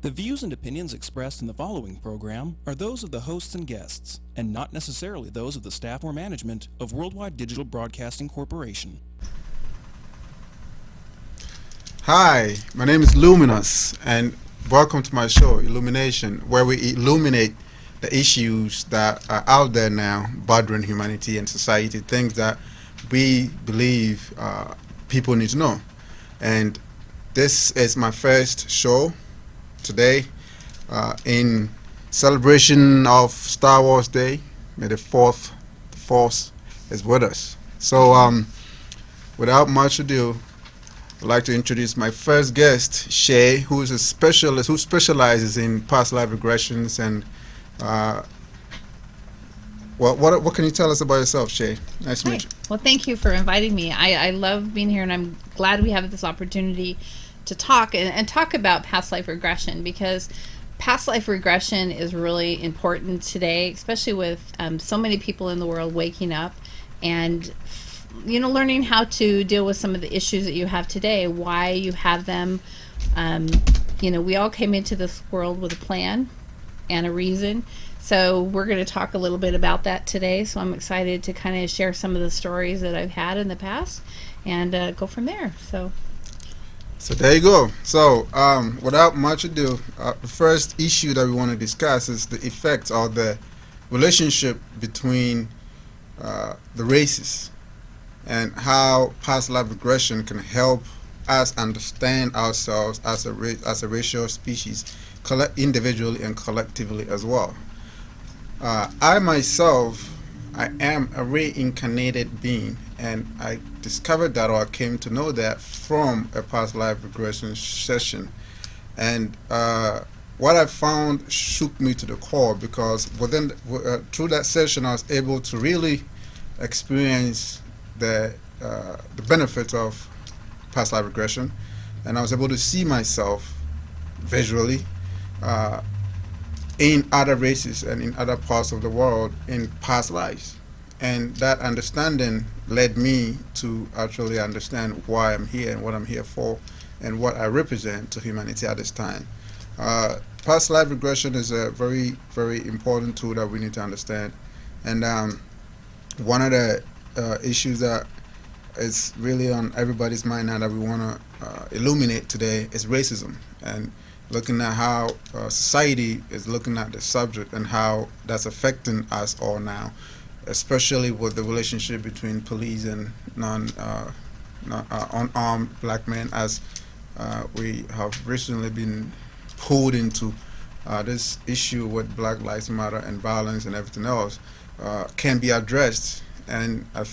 The views and opinions expressed in the following program are those of the hosts and guests, and not necessarily those of the staff or management of Worldwide Digital Broadcasting Corporation. Hi, my name is Luminous, and welcome to my show, Illumination, where we illuminate the issues that are out there now bothering humanity and society, things that we believe people need to know. And this is my first show today in celebration of Star Wars Day. May the Force is with us. So without much ado, I'd like to introduce my first guest, Shay, who is a specialist who specializes in past life regressions. And what can you tell us about yourself, Shay? Nice to meet you. Well, thank you for inviting me. I love being here, and I'm glad we have this opportunity to talk and talk about past life regression, because past life regression is really important today, especially with so many people in the world waking up and learning how to deal with some of the issues that you have today, why you have them. We all came into this world with a plan and a reason. So we're going to talk a little bit about that today. So I'm excited to kind of share some of the stories that I've had in the past and go from there. So there you go. So without much ado, the first issue that we want to discuss is the effects or the relationship between the races, and how past life regression can help us understand ourselves as a racial species, individually and collectively as well. I myself, I am a reincarnated being, and I discovered that, or I came to know that from a past life regression session. And what I found shook me to the core, because through that session I was able to really experience the benefits of past life regression, and I was able to see myself visually in other races and in other parts of the world in past lives. And that understanding led me to actually understand why I'm here and what I'm here for and what I represent to humanity at this time. Past life regression is a very, very important tool that we need to understand. And one of the issues that is really on everybody's mind now that we want to illuminate today is racism, and looking at how society is looking at the subject and how that's affecting us all now, especially with the relationship between police and unarmed black men, as we have recently been pulled into this issue with Black Lives Matter and violence and everything else can be addressed. And I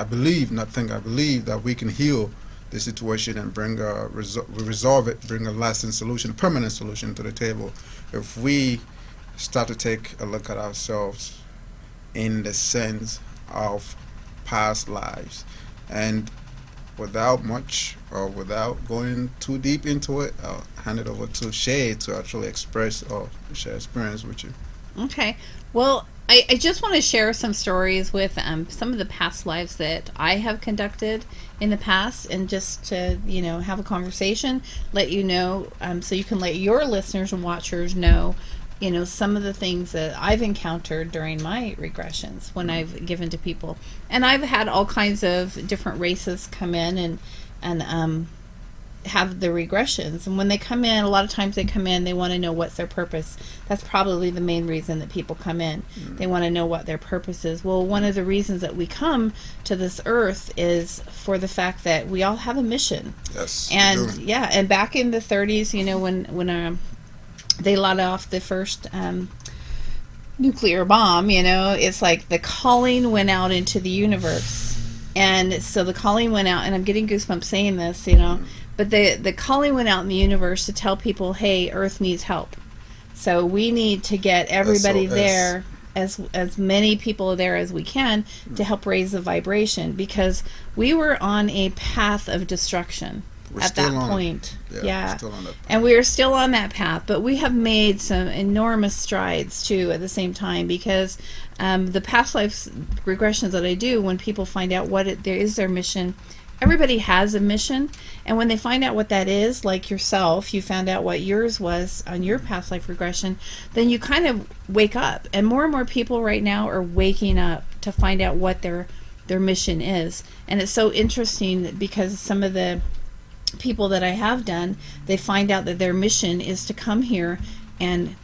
believe that we can heal the situation and bring resolve it, bring a lasting solution, permanent solution to the table, if we start to take a look at ourselves in the sense of past lives. And without going too deep into it, I'll hand it over to Shay to actually express or share experience with you. Okay. Well, I just want to share some stories with some of the past lives that I have conducted in the past, and just to have a conversation, let you know, so you can let your listeners and watchers know some of the things that I've encountered during my regressions when I've given to people. And I've had all kinds of different races come in and have the regressions. And when they come in, a lot of times they want to know what's their purpose. That's probably the main reason that people come in. They want to know what their purpose is. Well, one of the reasons that we come to this earth is for the fact that we all have a mission. Yes. And and back in the 30s, when they let off the first nuclear bomb, it's like the calling went out into the universe. And so the calling went out, and I'm getting goosebumps saying this, but the calling went out in the universe to tell people, hey, Earth needs help. So we need to get everybody there, as many people there as we can, to help raise the vibration, because we were on a path of destruction at that point. Yeah. And we are still on that path, but we have made some enormous strides too at the same time, because the past life regressions that I do, when people find out what their mission, everybody has a mission, and when they find out what that is, like yourself, you found out what yours was on your past life regression, then you kind of wake up. And more people right now are waking up to find out what their mission is. And it's so interesting because some of the people that I have done, they find out that their mission is to come here and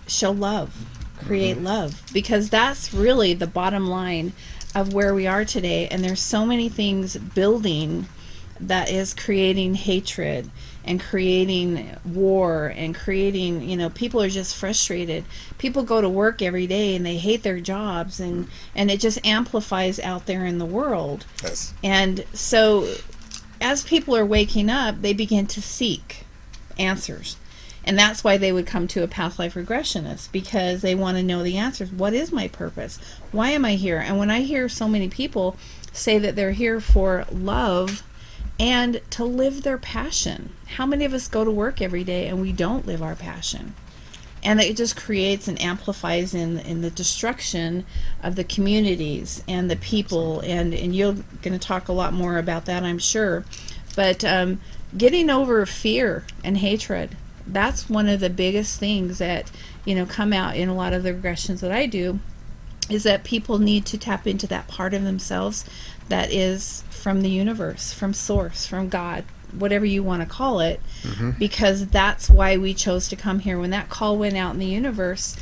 show love, create love, because that's really the bottom line of where we are today. And there's so many things building that is creating hatred and creating war and creating, people are just frustrated. People go to work every day and they hate their jobs, and it just amplifies out there in the world. Yes. And so as people are waking up, they begin to seek answers. And that's why they would come to a past life regressionist, because they want to know the answers. What is my purpose? Why am I here? And when I hear so many people say that they're here for love and to live their passion, how many of us go to work every day and we don't live our passion? And it just creates and amplifies in the destruction of the communities and the people. And you're going to talk a lot more about that, I'm sure. But getting over fear and hatred, that's one of the biggest things that come out in a lot of the regressions that I do, is that people need to tap into that part of themselves that is from the universe, from source, from God, whatever you want to call it, because that's why we chose to come here. When that call went out in the universe,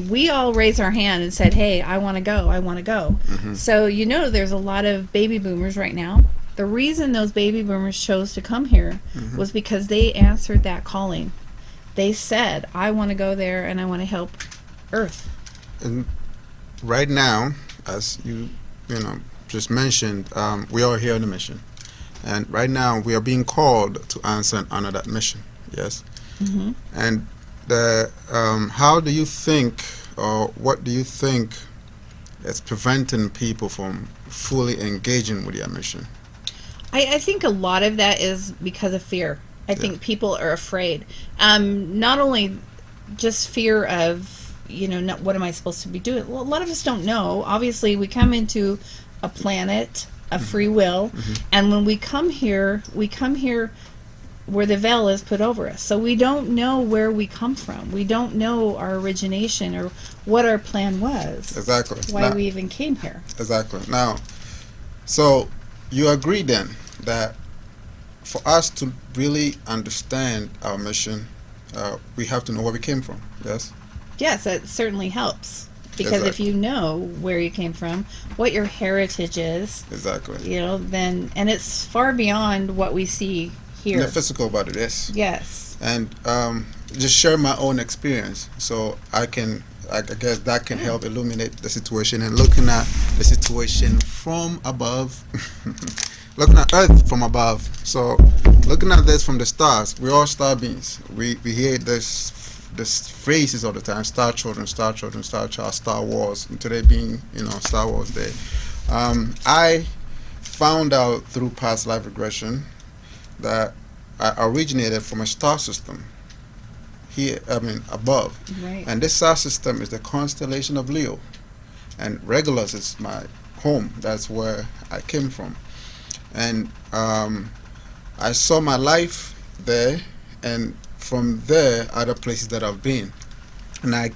we all raised our hand and said, hey, I want to go, I want to go. So there's a lot of baby boomers right now. The reason those baby boomers chose to come here was because they answered that calling. They said, I want to go there and I want to help Earth. And right now, as you just mentioned, we are here on a mission. And right now we are being called to answer and honor that mission. Yes. And how do you think, or what do you think is preventing people from fully engaging with their mission? I think a lot of that is because of fear. I think people are afraid. Not only just fear of, what am I supposed to be doing? Well, a lot of us don't know. Obviously, we come into a planet of free will, and when we come here where the veil is put over us. So we don't know where we come from. We don't know our origination or what our plan was. Exactly. Why we even came here. Exactly. Now, so you agree then that for us to really understand our mission, we have to know where we came from. Yes? Yes, it certainly helps. Because if you know where you came from, what your heritage is, then, and it's far beyond what we see here. The physical body, yes. Yes. And just share my own experience, so I guess that can help illuminate the situation, and looking at the situation from above, looking at Earth from above. So looking at this from the stars, we're all star beings. We hear this phrases all the time: star children, star children, star child, Star Wars, and today being Star Wars Day. I found out through past life regression that I originated from a star system here, above. Right. And this star system is the constellation of Leo, and Regulus is my home. That's where I came from. And I saw my life there, and from there, other places that I've been. And I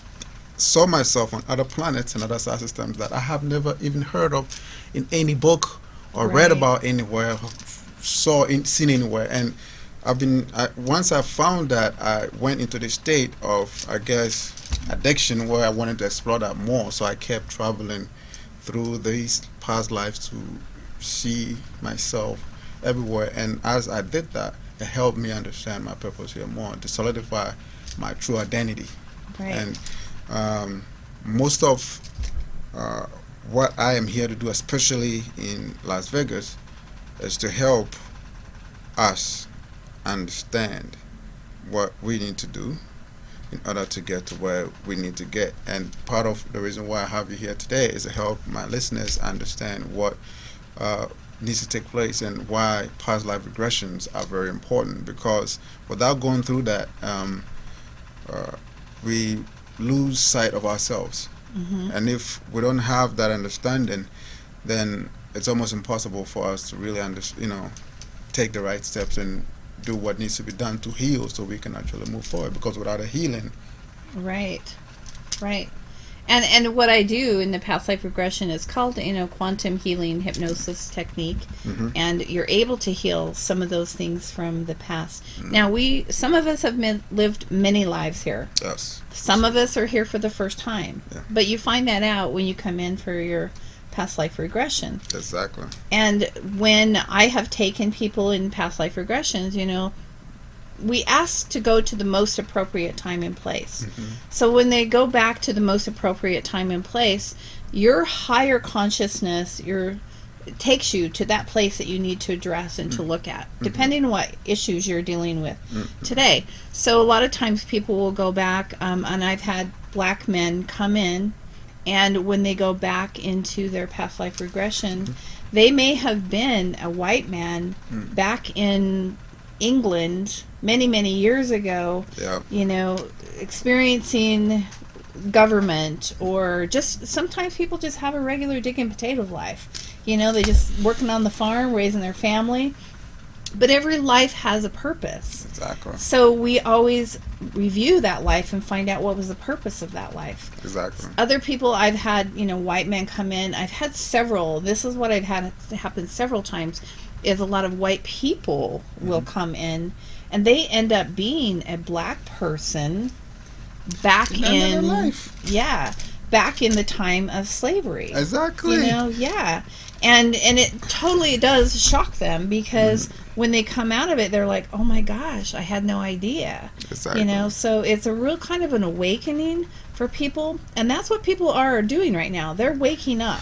saw myself on other planets and other star systems that I have never even heard of in any book or read about anywhere, seen anywhere. And once I found that, I went into the state of, I guess, addiction, where I wanted to explore that more. So I kept traveling through these past lives to see myself everywhere. And as I did that, it helped me understand my purpose here more, to solidify my true identity. Right. And most of what I am here to do, especially in Las Vegas, is to help us understand what we need to do in order to get to where we need to get. And part of the reason why I have you here today is to help my listeners understand what needs to take place and why past life regressions are very important, because without going through that, we lose sight of ourselves. And if we don't have that understanding, then it's almost impossible for us to really take the right steps and do what needs to be done to heal so we can actually move forward, because without a healing. Right. And what I do in the past life regression is called, quantum healing hypnosis technique, and you're able to heal some of those things from the past. Now, some of us have lived many lives here. Yes. Some of us are here for the first time, Yeah. but you find that out when you come in for your past life regression. Exactly. And when I have taken people in past life regressions, we ask to go to the most appropriate time and place. So when they go back to the most appropriate time and place, your higher consciousness takes you to that place that you need to address and to look at, depending on what issues you're dealing with today. So a lot of times people will go back, and I've had black men come in, and when they go back into their past life regression, they may have been a white man back in England many, many years ago, experiencing government, or just sometimes people just have a regular digging potato life. They just working on the farm, raising their family. But every life has a purpose. Exactly. So we always review that life and find out what was the purpose of that life. Exactly. Other people I've had, white men come in. I've had several. This is what I've had happen several times. Is a lot of white people will come in, and they end up being a black person back in life. Yeah, back in the time of slavery. Exactly. And it totally does shock them, because when they come out of it, they're like, oh my gosh, I had no idea. Exactly. So it's a real kind of an awakening for people, and that's what people are doing right now. They're waking up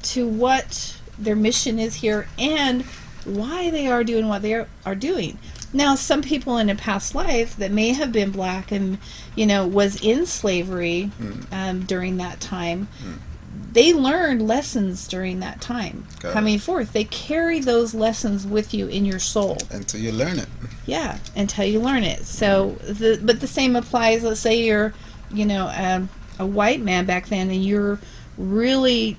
to what their mission is here and why they are doing what they are doing. Now, some people in a past life that may have been black and, was in slavery during that time, they learned lessons during that time. Coming forth. They carry those lessons with you in your soul. Until you learn it. Yeah, until you learn it. So, but the same applies, let's say you're, a white man back then, and you're really,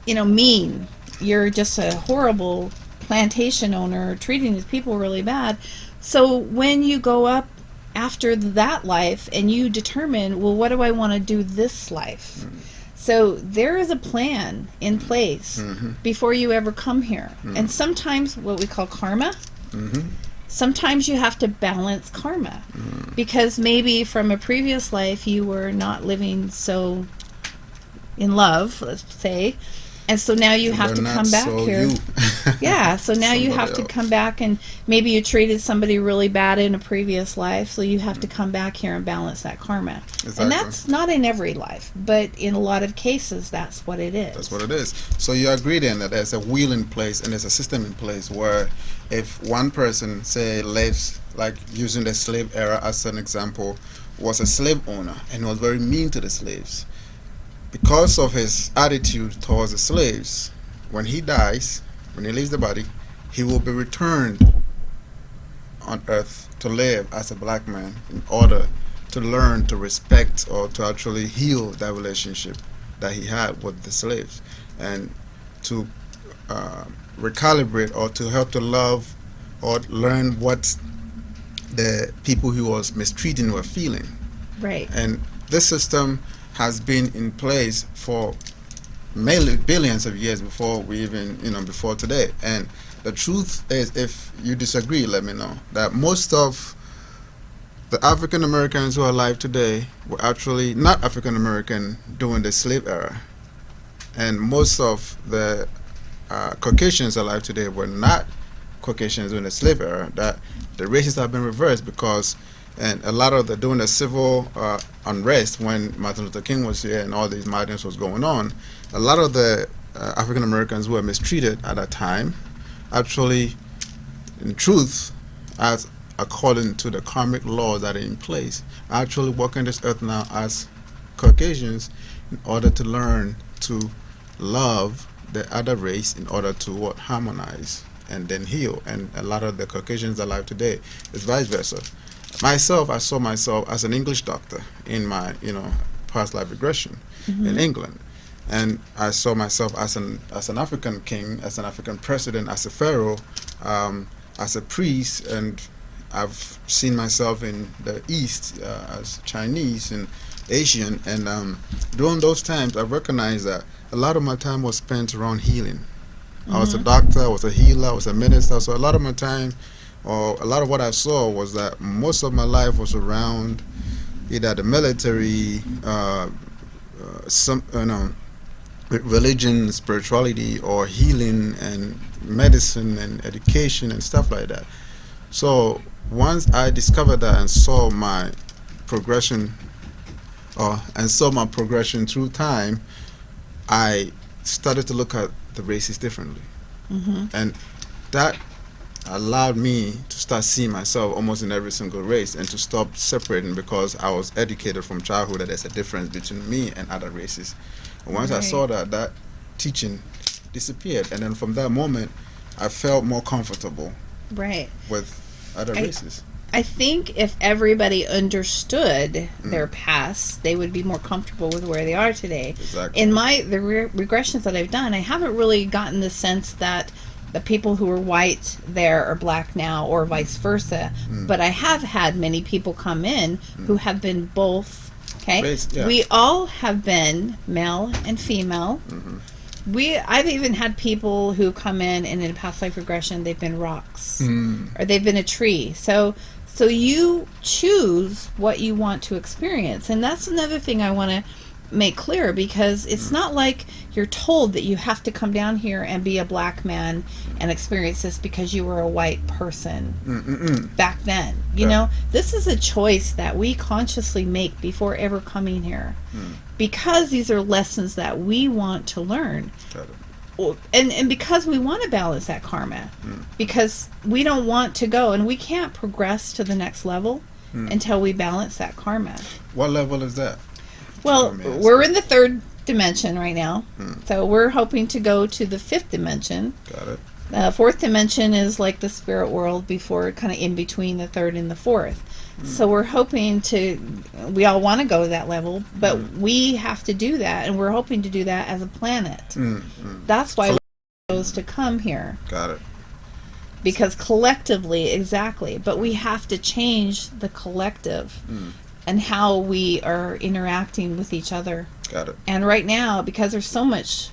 mean. You're just a horrible plantation owner, treating his people really bad. So when you go up after that life and you determine, well, what do I want to do this life? So there is a plan in place before you ever come here. And sometimes what we call karma, sometimes you have to balance karma, because maybe from a previous life you were not living so in love, let's say, and so now you have to come back here. Yeah, so now you have to come back, and maybe you treated somebody really bad in a previous life, so you have to come back here and balance that karma. Exactly. And that's not in every life, but in a lot of cases, that's what it is. That's what it is. So you agree then that there's a wheel in place and there's a system in place where if one person, say, lives, like using the slave era as an example, was a slave owner and was very mean to the slaves, because of his attitude towards the slaves, when he dies, when he leaves the body, he will be returned on earth to live as a black man in order to learn to respect or to actually heal that relationship that he had with the slaves, and to recalibrate or to help to love or learn what the people he was mistreating were feeling. Right. And this system has been in place for billions of years before we even, before today. And the truth is, if you disagree, let me know, that most of the African Americans who are alive today were actually not African American during the slave era. And most of the Caucasians alive today were not Caucasians during the slave era. That the races have been reversed, because and a lot of during the civil unrest when Martin Luther King was here and all these madness was going on, a lot of the African Americans who were mistreated at that time, actually, in truth, as according to the karmic laws that are in place, are actually walking this earth now as Caucasians in order to learn to love the other race in order to harmonize and then heal. And a lot of the Caucasians alive today is vice versa. Myself, I saw myself as an English doctor in my, past life regression in England. and I saw myself as an African king, as an African president, as a pharaoh, as a priest, and I've seen myself in the East as Chinese and Asian, and during those times I recognized that a lot of my time was spent around healing. I was a doctor, I was a healer, I was a minister, so a lot of my time, or a lot of what I saw, was that most of my life was around either the military, some religion, spirituality, or healing and medicine and education and stuff like that. So once I discovered that and saw my progression, through time, I started to look at the races differently, and that allowed me to start seeing myself almost in every single race and to stop separating, because I was educated from childhood that there's a difference between me and other races. And once I saw that, that teaching disappeared, and then from that moment I felt more comfortable with other races. I think if everybody understood their past, they would be more comfortable with where they are today. Exactly. In the regressions that I've done, I haven't really gotten the sense that the people who are white there are black now, or vice versa. But I have had many people come in who have been both. Okay, we all have been male and female. I've even had people who come in and in a past life regression, they've been rocks or they've been a tree. So you choose what you want to experience, and that's another thing I want to make clear, because it's not like you're told that you have to come down here and be a black man and experience this because you were a white person back then. You know, this is a choice that we consciously make before ever coming here, because these are lessons that we want to learn. And because we want to balance that karma, because we don't want to go, and we can't progress to the next level until we balance that karma. What level is that? Well, we're in the third dimension right now, so we're hoping to go to the fifth dimension. Got it. The fourth dimension is like the spirit world, before, kind of in between the third and the fourth. So we're hoping we all want to go to that level, but we have to do that, and we're hoping to do that as a planet. That's why we chose to come here. Got it. Because collectively, exactly, but we have to change the collective and how we are interacting with each other. Got it. And right now, because there's so much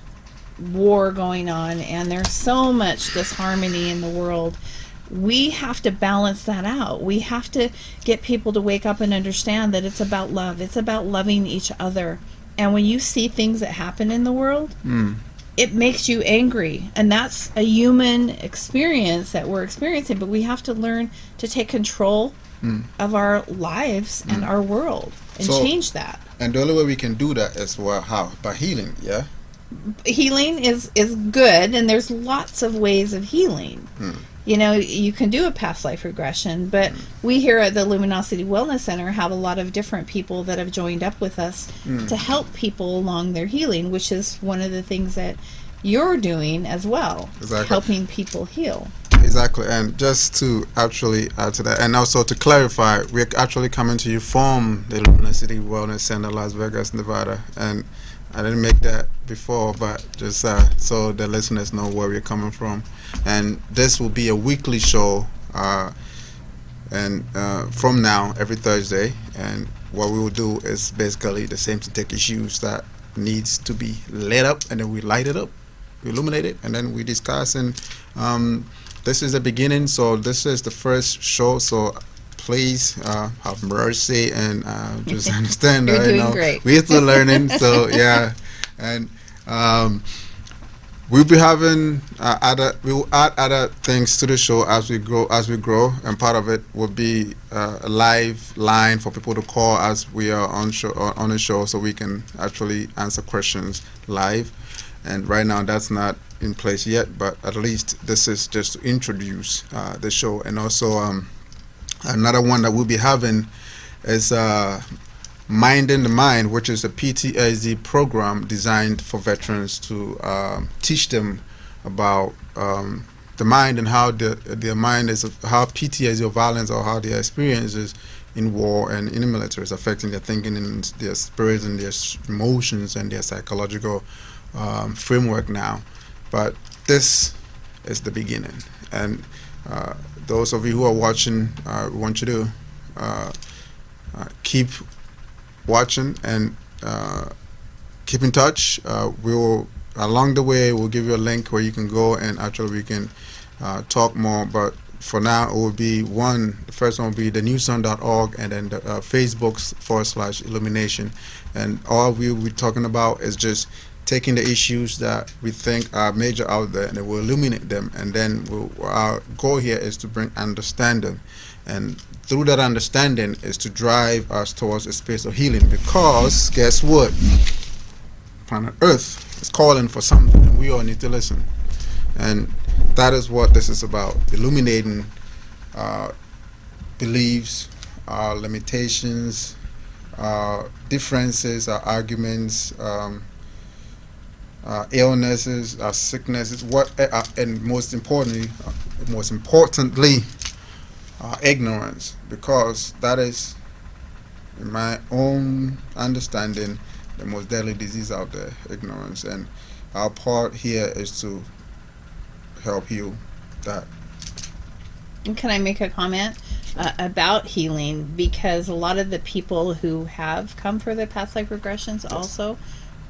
war going on and there's so much disharmony in the world, we have to balance that out. We have to get people to wake up and understand that it's about love. It's about loving each other. And when you see things that happen in the world, it makes you angry. And that's a human experience that we're experiencing. But we have to learn to take control of our lives and our world and change that. And the only way we can do that is how? By healing, yeah? Healing is good, and there's lots of ways of healing. You know, you can do a past life regression, but we here at the Luminosity Wellness Center have a lot of different people that have joined up with us to help people along their healing, which is one of the things that you're doing as well. Exactly. Helping people heal. Exactly. And just to actually add to that, and also to clarify, we're actually coming to you from the Luminosity Wellness Center, Las Vegas, Nevada. And I didn't make that before, but just so the listeners know where we're coming from. And this will be a weekly show, and from now, every Thursday. And what we will do is basically the same, to take issues that needs to be lit up, and then we light it up, we illuminate it, and then we discuss. And this is the beginning, so this is the first show, so please have mercy and just understand that. You're doing great. We're still learning, so yeah. And we'll be having we will add other things to the show as we grow, and part of it will be a live line for people to call as we are on the show, so we can actually answer questions live. And right now that's not in place yet, but at least this is just to introduce the show. And also another one that we'll be having is Minding the Mind, which is a PTSD program designed for veterans to teach them about the mind and how the mind is, how PTSD or violence or how their experiences in war and in the military. It's affecting their thinking and their spirits and their emotions and their psychological framework now. But this is the beginning. And those of you who are watching, we want you to keep watching and keep in touch. We will, along the way, we'll give you a link where you can go and actually we can talk more. But for now, it will be the first one will be thenewsun.org, and then the Facebook's /Illumination. And all we'll be talking about is just taking the issues that we think are major out there, and then we'll illuminate them. And then our goal here is to bring understanding. And through that understanding is to drive us towards a space of healing. Because guess what? Planet Earth is calling for something, and we all need to listen. And that is what this is about: illuminating our beliefs, our limitations, our differences, our arguments, our illnesses, our sicknesses, and most importantly, our ignorance, because that is, in my own understanding, the most deadly disease out there, ignorance. And our part here is to help heal that. And can I make a comment about healing? Because a lot of the people who have come for the past life regressions, also,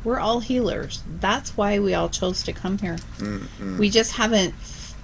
we're all healers. That's why we all chose to come here. We just haven't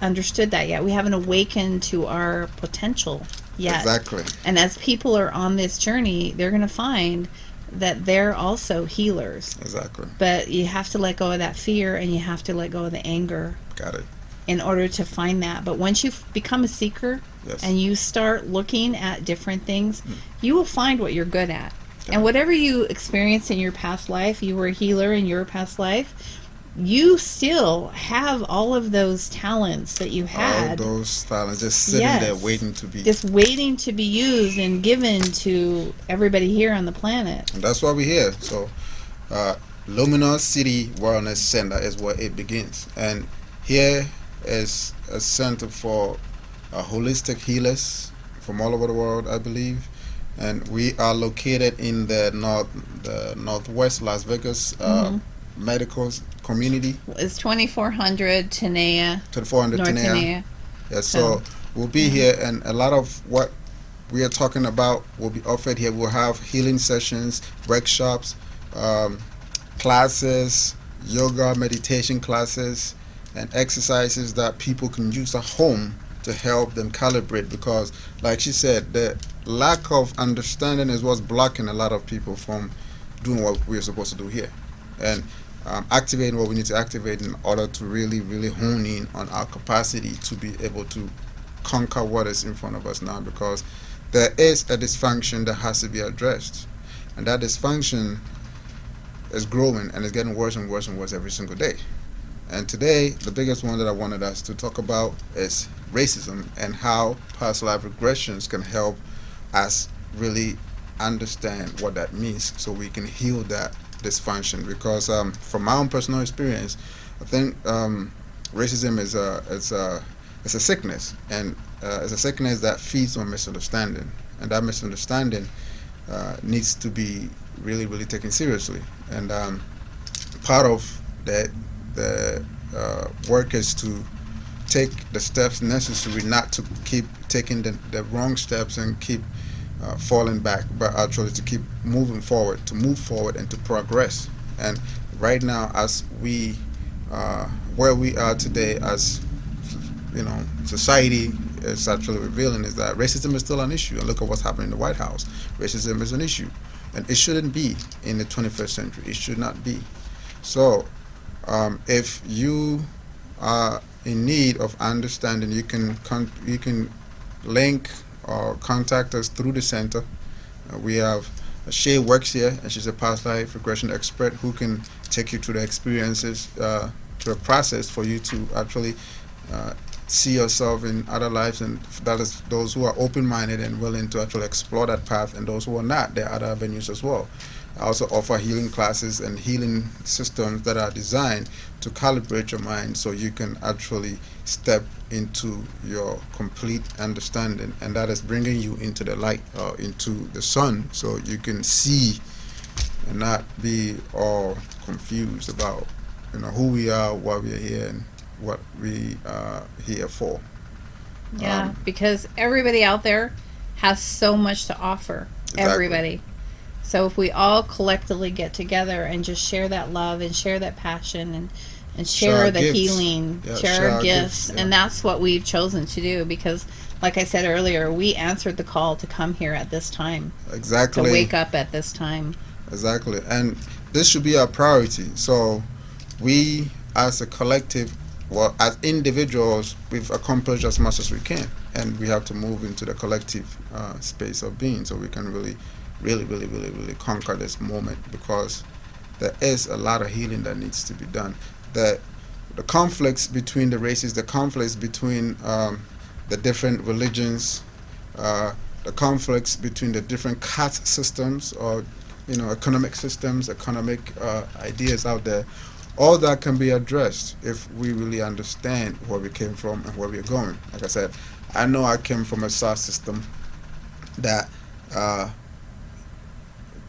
understood that yet. We haven't awakened to our potential yet. Exactly. And as people are on this journey, they're going to find that they're also healers. Exactly. But you have to let go of that fear, and you have to let go of the anger. Got it. In order to find that. But once you become a seeker, yes, and you start looking at different things, you will find what you're good at. Yeah. And whatever you experienced in your past life, you were a healer in your past life, you still have all of those talents that you had. All those talents just sitting there waiting to be. Just waiting to be used and given to everybody here on the planet. And that's why we're here. So, Luminous City Wellness Center is where it begins. And here is a center for holistic healers from all over the world, I believe. And we are located in the northwest Las Vegas medical community. It's 2400 Tenaya. 2400 North Tenaya. Yeah, so we'll be here, and a lot of what we are talking about will be offered here. We'll have healing sessions, workshops, classes, yoga, meditation classes, and exercises that people can use at home to help them calibrate. Because, like she said, the lack of understanding is what's blocking a lot of people from doing what we're supposed to do here, and activating what we need to activate in order to really, really hone in on our capacity to be able to conquer what is in front of us now. Because there is a dysfunction that has to be addressed, and that dysfunction is growing and it's getting worse and worse and worse every single day. And today, the biggest one that I wanted us to talk about is racism, and how past life regressions can help us really understand what that means, so we can heal that dysfunction. Because from my own personal experience, I think racism is a sickness, and it's a sickness that feeds on misunderstanding, and that misunderstanding needs to be really, really taken seriously. And part of the work is to take the steps necessary, not to keep taking the wrong steps and keep falling back, but actually to keep moving forward, to move forward and to progress. And right now, as we where we are today, as you know, society is actually revealing, is that racism is still an issue. And look at what's happening in the White House. Racism is an issue, and it shouldn't be in the 21st century. It should not be. So if you are in need of understanding, you can link or contact us through the center. We have Shay works here, and she's a past life regression expert who can take you through the experiences, through a process for you to actually see yourself in other lives, and that is those who are open-minded and willing to actually explore that path, and those who are not, there are other avenues as well. I also offer healing classes and healing systems that are designed to calibrate your mind so you can actually step into your complete understanding, and that is bringing you into the light, into the sun, so you can see and not be all confused about who we are, why we are here, and what we are here for. Yeah, because everybody out there has so much to offer. Exactly. Everybody. So if we all collectively get together and just share that love and share that passion and share the gifts. healing, Yeah, share our gifts, yeah. and that's what we've chosen to do, because like I said earlier, we answered the call to come here at this time. Exactly. To wake up at this time. Exactly. And this should be our priority. So we as a collective, well, as individuals, we've accomplished as much as we can, and we have to move into the collective space of being, so we can really conquer this moment, because there is a lot of healing that needs to be done. The conflicts between the races, the conflicts between the different religions, the conflicts between the different caste systems, or economic systems, economic ideas out there, all that can be addressed if we really understand where we came from and where we're going. Like I said, I know I came from a star system that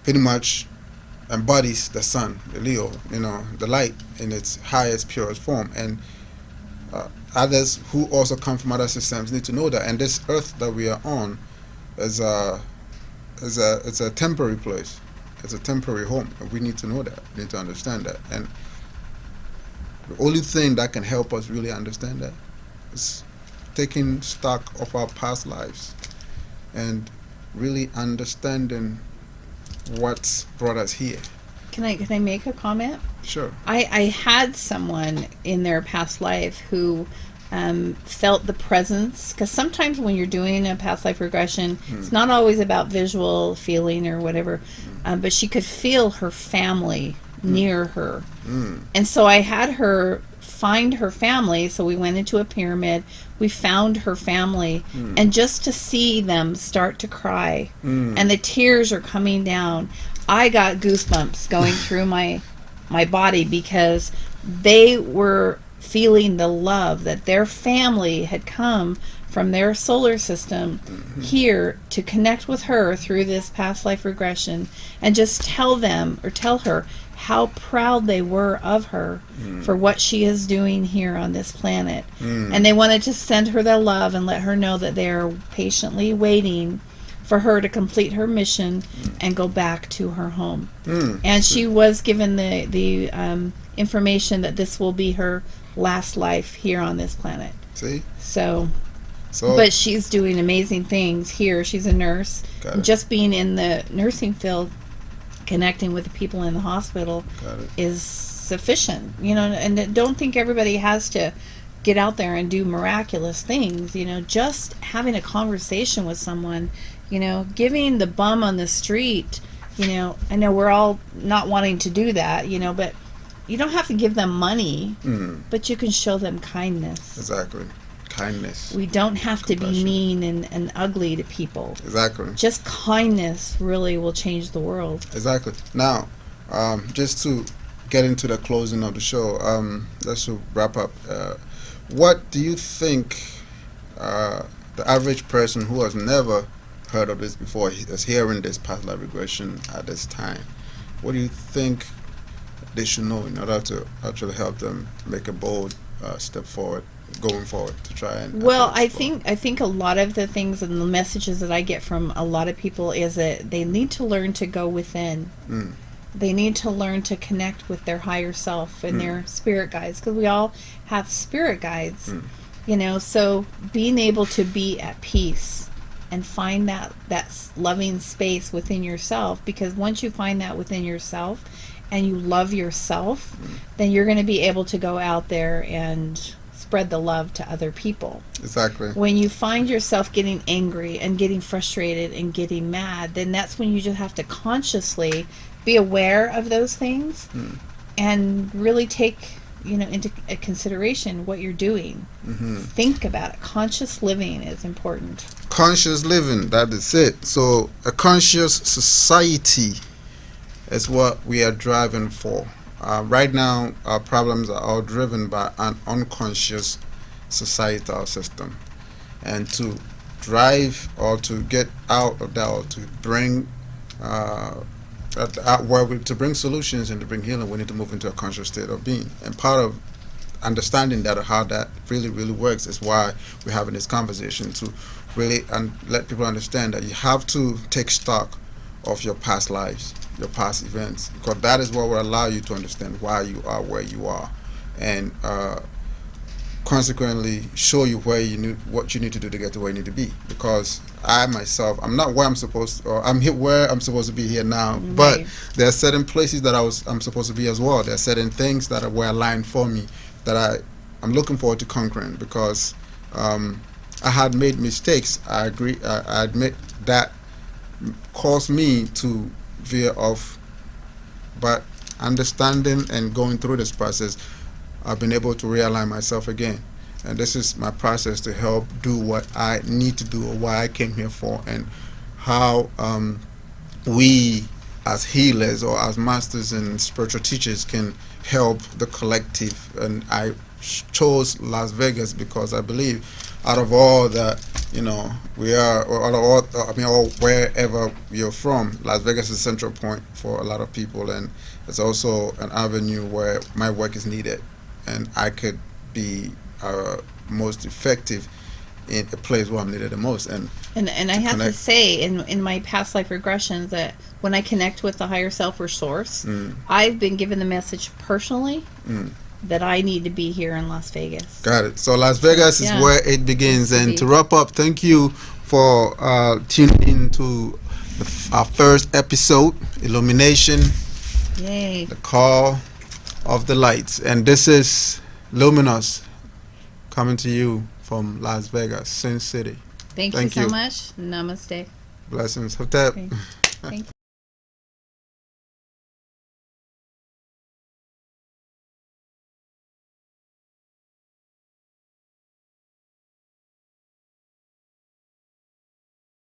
pretty much embodies the sun, the Leo, the light in its highest, purest form. And others who also come from other systems need to know that. And this earth that we are on is it's a temporary place. It's a temporary home, and we need to know that. We need to understand that. And the only thing that can help us really understand that is taking stock of our past lives and really understanding what's brought us here. Can I make a comment? Sure. I had someone in their past life who felt the presence, because sometimes when you're doing a past life regression, it's not always about visual feeling or whatever, but she could feel her family near her. And so I had her find her family. So we went into a pyramid, we found her family, and just to see them start to cry, and the tears are coming down, I got goosebumps going through my body, because they were feeling the love that their family had come from their solar system here to connect with her through this past life regression, and just tell her how proud they were of her for what she is doing here on this planet. And they wanted to send her their love and let her know that they are patiently waiting for her to complete her mission and go back to her home. And she was given the information that this will be her last life here on this planet. See? So but she's doing amazing things here. She's a nurse. Just being in the nursing field, connecting with the people in the hospital is sufficient, and don't think everybody has to get out there and do miraculous things. Just having a conversation with someone, giving the bum on the street, I know we're all not wanting to do that, but you don't have to give them money, but you can show them kindness. Exactly. Kindness. We don't have to be mean and ugly to people. Exactly. Just kindness really will change the world. Exactly. Now, just to get into the closing of the show, let's wrap up. What do you think the average person who has never heard of this before is hearing this past life regression at this time? What do you think they should know in order to actually help them make a bold step forward, going forward, to try and... Well, I think a lot of the things and the messages that I get from a lot of people is that they need to learn to go within. They need to learn to connect with their higher self and their spirit guides, because we all have spirit guides, so being able to be at peace and find that loving space within yourself, because once you find that within yourself and you love yourself, then you're going to be able to go out there and spread the love to other people. Exactly. When you find yourself getting angry and getting frustrated and getting mad, then that's when you just have to consciously be aware of those things and really take into consideration what you're doing. Think about it. Conscious living is important. Conscious living, that is it. So a conscious society is what we are driving for. Right now, our problems are all driven by an unconscious societal system. And to drive or to get out of that, or to bring to bring solutions and to bring healing, we need to move into a conscious state of being. And part of understanding that, or how that really works, is why we're having this conversation, to really let people understand that you have to take stock of your past lives, your past events, because that is what will allow you to understand why you are where you are, and consequently show you what you need to do to get to where you need to be. Because I myself, I'm not where I'm supposed to, or I'm here where I'm supposed to be here now, Right. but there are certain places that I'm supposed to be as well. There are certain things that were aligned for me that I'm looking forward to conquering, because I had made mistakes. I agree. I admit that caused me to veer off, but understanding and going through this process, I've been able to realign myself again. And this is my process to help do what I need to do, or why I came here for, and how we as healers or as masters and spiritual teachers can help the collective. And I chose Las Vegas because I believe out of all that, we are, or wherever you're from, Las Vegas is a central point for a lot of people, and it's also an avenue where my work is needed, and I could be most effective in a place where I'm needed the most. And I have to say, in my past life regressions, that when I connect with the higher self or source, I've been given the message personally that I need to be here in Las Vegas. Got it. So Las Vegas is where it begins. And to wrap up, thank you for tuning in to our first episode, Illumination, Yay. the Call of the Lights. And this is Luminous, coming to you from Las Vegas, Sin City. Thank you so much. Namaste. Blessings. Hotep. Okay. Thank you.